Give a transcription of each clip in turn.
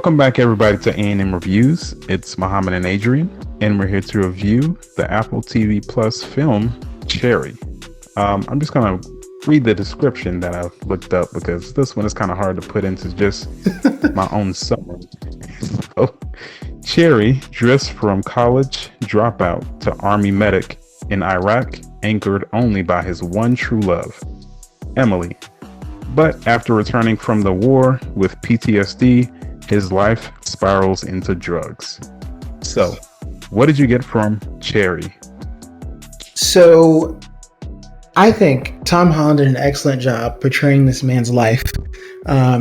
Welcome back, everybody, to A&M Reviews. It's Muhammad and Adrian, and we're here to review the Apple TV Plus film Cherry. I'm just going to read the description that I've looked up because this one is kind of hard to put into just my own summary. So, Cherry drifts from college dropout to army medic in Iraq, anchored only by his one true love, Emily. But after returning from the war with PTSD, his life spirals into drugs. So, what did you get from Cherry? So, I think Tom Holland did an excellent job portraying this man's life.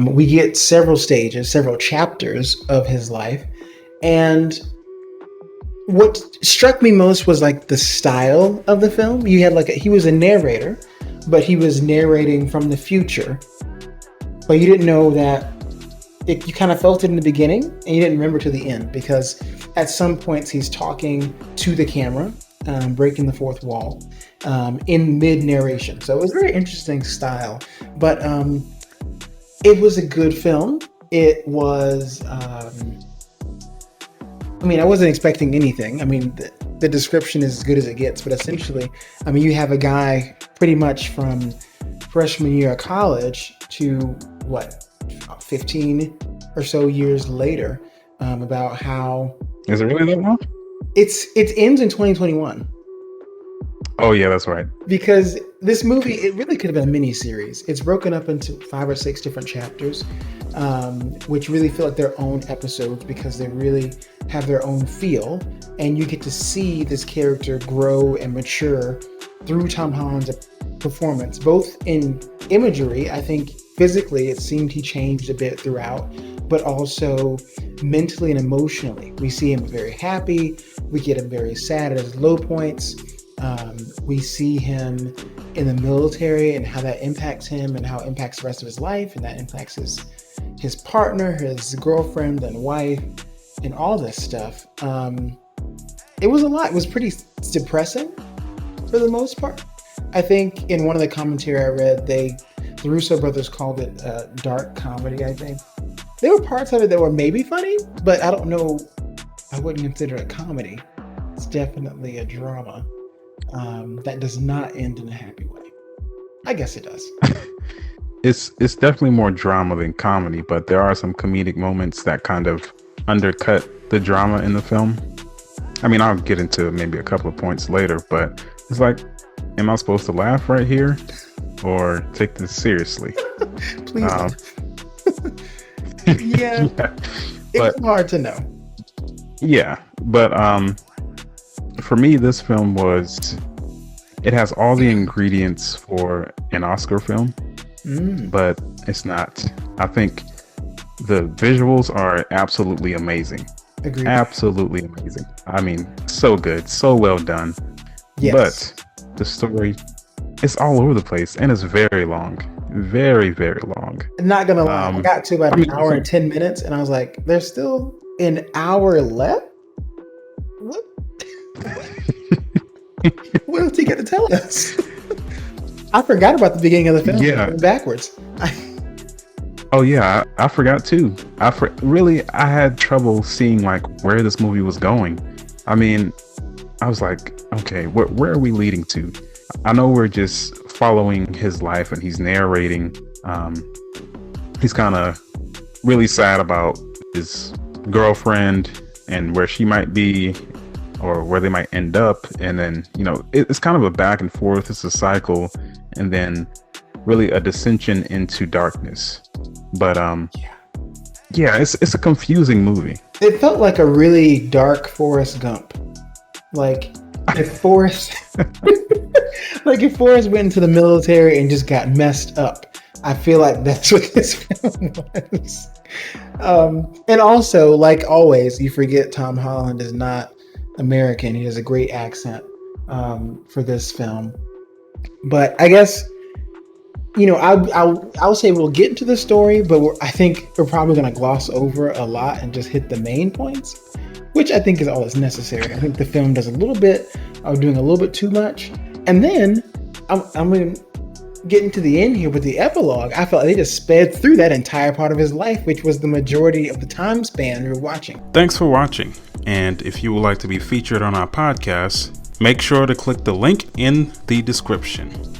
We get several stages, several chapters of his life. And what struck me most was like the style of the film. You had he was a narrator, but he was narrating from the future. But you didn't know that. You kind of felt it in the beginning and you didn't remember to the end, because at some points he's talking to the camera, breaking the fourth wall in mid-narration. So it was a very interesting style, but it was a good film. It was, I wasn't expecting anything. The description is as good as it gets, but essentially, you have a guy pretty much from freshman year of college to 15 or so years later, about how... Is it really that long? It ends in 2021. Oh yeah, that's right. Because this movie, it really could have been a mini series. It's broken up into 5 or 6 different chapters, which really feel like their own episodes because they really have their own feel, and you get to see this character grow and mature through Tom Holland's performance, both in imagery. I think physically it seemed he changed a bit throughout, but also mentally and emotionally. We see him very happy, we get him very sad at his low points. We see him in the military and how that impacts him and how it impacts the rest of his life, and that impacts his partner, his girlfriend and wife, and all this stuff. It was a lot. It was pretty depressing for the most part. I think in one of the commentary I read, the Russo brothers called it dark comedy, I think. There were parts of it that were maybe funny, but I don't know. I wouldn't consider it a comedy. It's definitely a drama that does not end in a happy way. I guess it does. It's definitely more drama than comedy, but there are some comedic moments that kind of undercut the drama in the film. I'll get into maybe a couple of points later, but it's like, am I supposed to laugh right here or take this seriously? Please. Yeah. It's hard to know. Yeah, but for me, this film it has all the ingredients for an Oscar film, but it's not. I think the visuals are absolutely amazing. Agreed. Absolutely amazing. So good, so well done. Yes. But the story, it's all over the place, and it's very long. Very, very long. I'm not gonna lie, I got to about an hour and 10 minutes, and I was like, there's still an hour left? What? What else he got to tell us? I forgot about the beginning of the film. Yeah. Backwards. Oh yeah, I forgot too. I had trouble seeing where this movie was going. I was like, okay, where are we leading to? I know we're just following his life and he's narrating. He's kind of really sad about his girlfriend and where she might be or where they might end up. And then, it's kind of a back and forth. It's a cycle. And then really a dissension into darkness. But yeah, it's a confusing movie. It felt like a really dark Forrest Gump. If Forrest if Forrest went into the military and just got messed up. I feel like that's what this film was. And also, like always, you forget Tom Holland is not American. He has a great accent for this film. But I guess, I'll say we'll get into the story, but I think we're probably going to gloss over a lot and just hit the main points, which I think is all that's necessary. I think the film does a little bit of doing a little bit too much. And then getting to the end here with the epilogue, I felt they just sped through that entire part of his life, which was the majority of the time span we were watching. Thanks for watching. And if you would like to be featured on our podcast, make sure to click the link in the description.